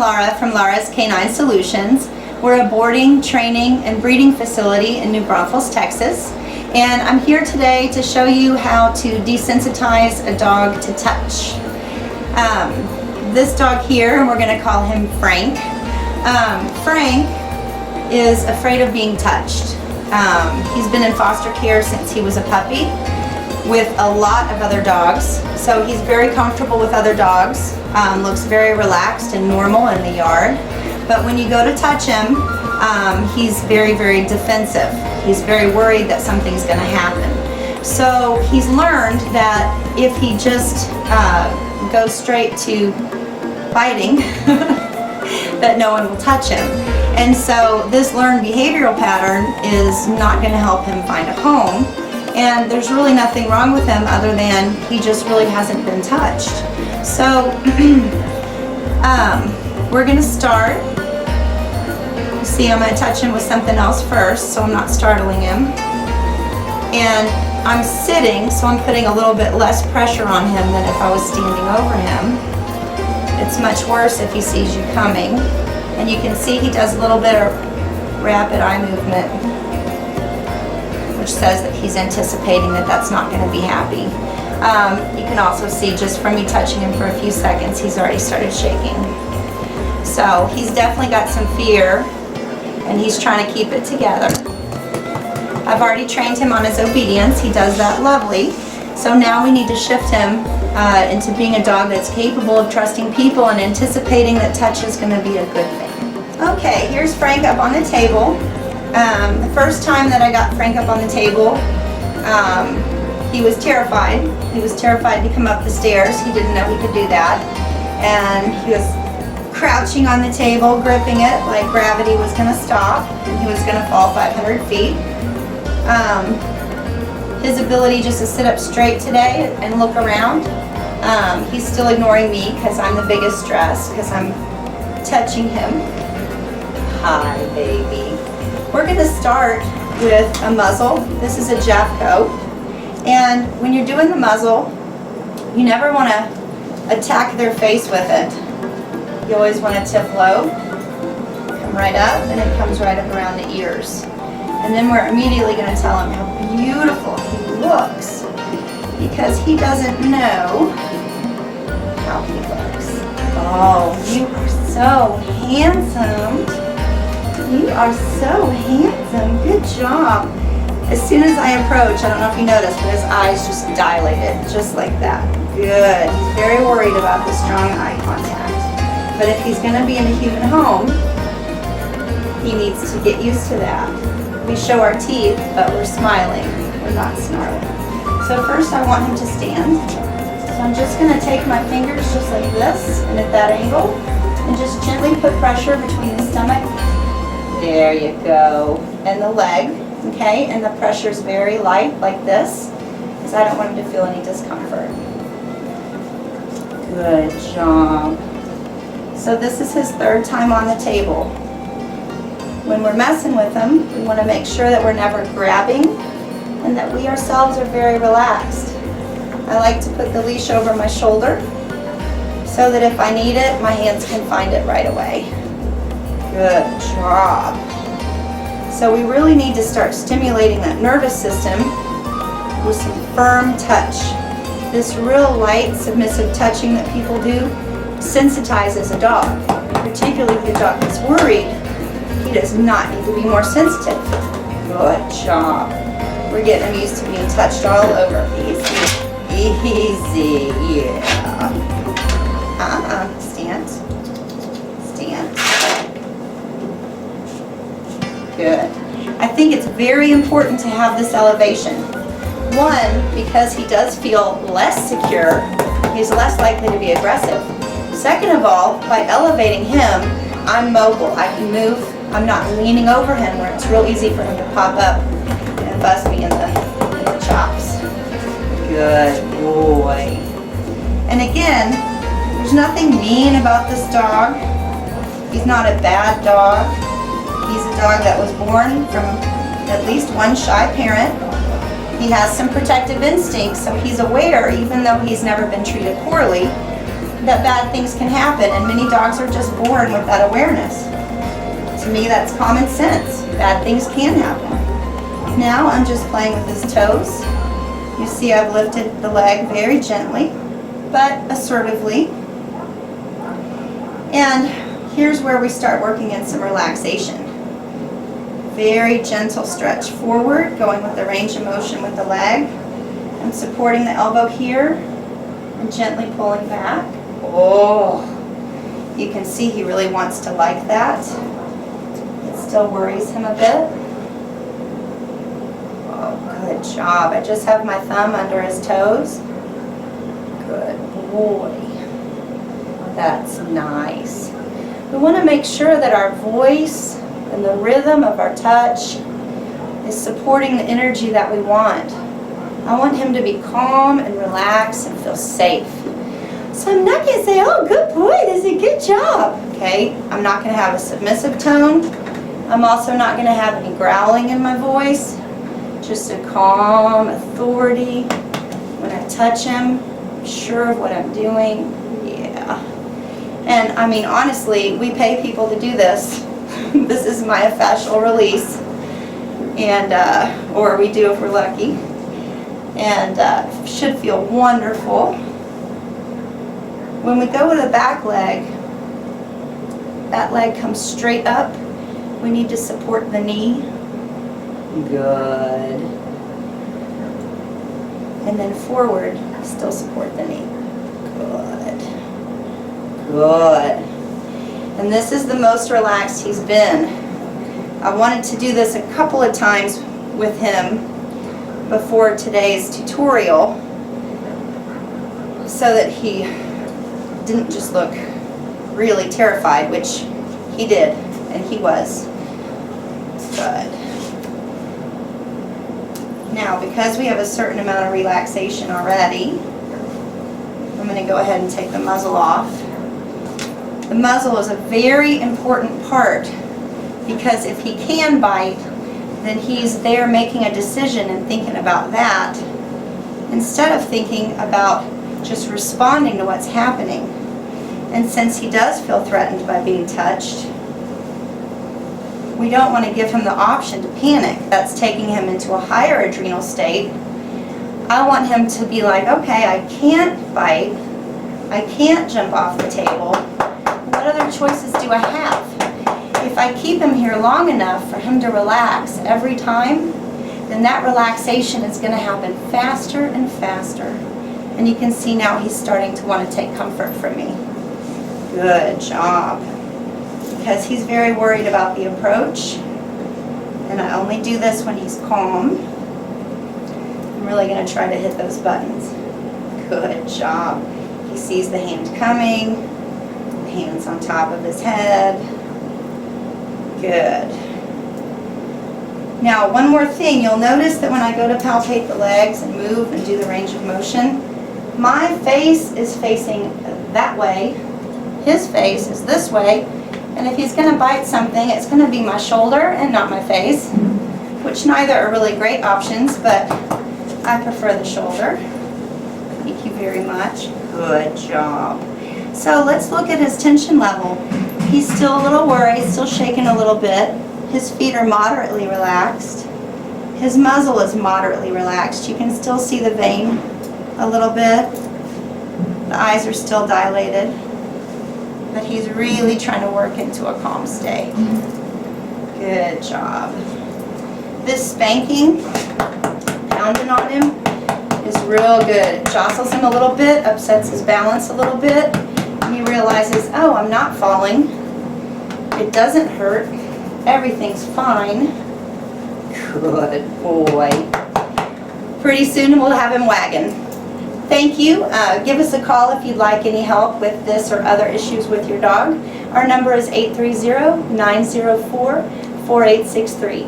Lara from Lara's Canine Solutions. We're a boarding, training, and breeding facility in New Braunfels, Texas. And I'm here today to show you how to desensitize a dog to touch. This dog here, we're going to call him Frank. Frank is afraid of being touched. He's been in foster care since he was a puppy with a lot of other dogs. So he's very comfortable with other dogs, looks very relaxed and normal in the yard. But when you go to touch him, he's very, very defensive. He's very worried that something's going to happen. So he's learned that if he just goes straight to biting, that no one will touch him. And so this learned behavioral pattern is not going to help him find a home. And there's really nothing wrong with him other than he just really hasn't been touched. So we're going to start. You see, I'm going to touch him with something else first, so I'm not startling him. And I'm sitting, so I'm putting a little bit less pressure on him than if I was standing over him. It's much worse if he sees you coming. And you can see he does a little bit of rapid eye movement, which says that he's anticipating that that's not going to be happy. You can also see just from me touching him for a few seconds, he's already started shaking. So he's definitely got some fear, and he's trying to keep it together. I've already trained him on his obedience. He does that lovely. So now we need to shift him into being a dog that's capable of trusting people and anticipating that touch is going to be a good thing. Okay, here's Frank up on the table. The first time that I got Frank up on the table, he was terrified. He was terrified to come up the stairs. He didn't know he could do that. And he was crouching on the table, gripping it like gravity was going to stop and he was going to fall 500 feet. His ability just to sit up straight today and look around, he's still ignoring me because I'm the biggest stress because I'm touching him. Hi, baby. We're going to start with a muzzle. This is a Jeffco. And when you're doing the muzzle, you never want to attack their face with it. You always want to tip low, come right up, and it comes right up around the ears. And then we're immediately going to tell him how beautiful he looks because he doesn't know how he looks. Oh, you are so handsome. You are so handsome. Good job. As soon as I approach, I don't know if you noticed, but his eyes just dilated, just like that. Good. He's very worried about the strong eye contact. But if he's going to be in a human home, he needs to get used to that. We show our teeth, but we're smiling. We're not snarling. So first I want him to stand. So I'm just going to take my fingers just like this and at that angle and just gently put pressure between the stomach. There you go. And the leg, okay? And the pressure is very light like this because I don't want him to feel any discomfort. Good job. So this is his third time on the table. When we're messing with him, we want to make sure that we're never grabbing and that we ourselves are very relaxed. I like to put the leash over my shoulder so that if I need it, my hands can find it right away. Good job. So we really need to start stimulating that nervous system with some firm touch. This real light, submissive touching that people do sensitizes a dog, particularly if the dog is worried. He does not need to be more sensitive. Good job. We're getting him used to being touched all over. Easy. Easy, yeah. Stand. Stand. Good. I think it's very important to have this elevation. One, because he does feel less secure. He's less likely to be aggressive. Second of all, by elevating him, I'm mobile. I can move. I'm not leaning over him where it's real easy for him to pop up and bust me in the chops. Good boy. And again, there's nothing mean about this dog. He's not a bad dog. He's a dog that was born from at least one shy parent. He has some protective instincts, so he's aware, even though he's never been treated poorly, that bad things can happen, and many dogs are just born with that awareness. To me, that's common sense. Bad things can happen. Now I'm just playing with his toes. You see I've lifted the leg very gently, but assertively. And here's where we start working in some relaxation. Very gentle stretch forward, going with the range of motion with the leg. I'm supporting the elbow here and gently pulling back. Oh, you can see he really wants to like that. It still worries him a bit. Oh, good job. I just have my thumb under his toes. Good boy. That's nice. We want to make sure that our voice and the rhythm of our touch is supporting the energy that we want. I want him to be calm and relaxed and feel safe. So I'm not going to say, oh, good boy, this is a good job. Okay, I'm not going to have a submissive tone. I'm also not going to have any growling in my voice. Just a calm authority. When I touch him, I'm sure of what I'm doing. Yeah. And I mean, honestly, we pay people to do this. This is myofascial release. And, or we do if we're lucky. And should feel wonderful. When we go with the back leg, that leg comes straight up. We need to support the knee. Good. And then forward, still support the knee. Good. Good. And this is the most relaxed he's been. I wanted to do this a couple of times with him before today's tutorial so that he didn't just look really terrified, which he did, and he was. Good. Now, because we have a certain amount of relaxation already, I'm going to go ahead and take the muzzle off. The muzzle is a very important part because if he can bite, then he's there making a decision and thinking about that instead of thinking about just responding to what's happening. And since he does feel threatened by being touched, we don't want to give him the option to panic. That's taking him into a higher adrenal state. I want him to be like, okay, I can't bite, I can't jump off the table. What other choices do I have? If I keep him here long enough for him to relax every time, then that relaxation is going to happen faster and faster. And you can see now he's starting to want to take comfort from me. Good job. Because he's very worried about the approach. And I only do this when he's calm. I'm really going to try to hit those buttons. Good job. He sees the hand coming. The hand's on top of his head. Good. Now, one more thing. You'll notice that when I go to palpate the legs and move and do the range of motion, my face is facing that way. His face is this way. And if he's going to bite something, it's going to be my shoulder and not my face, which neither are really great options, but I prefer the shoulder. Thank you very much. Good job. So let's look at his tension level. He's still a little worried, still shaking a little bit. His feet are moderately relaxed. His muzzle is moderately relaxed. You can still see the vein a little bit. The eyes are still dilated. But he's really trying to work into a calm state. Good job. This spanking, pounding on him, is real good. It jostles him a little bit, upsets his balance a little bit, and he realizes, oh, I'm not falling. It doesn't hurt. Everything's fine. Good boy. Pretty soon we'll have him wagging. Thank you. Give us a call if you'd like any help with this or other issues with your dog. Our number is 830-904-4863.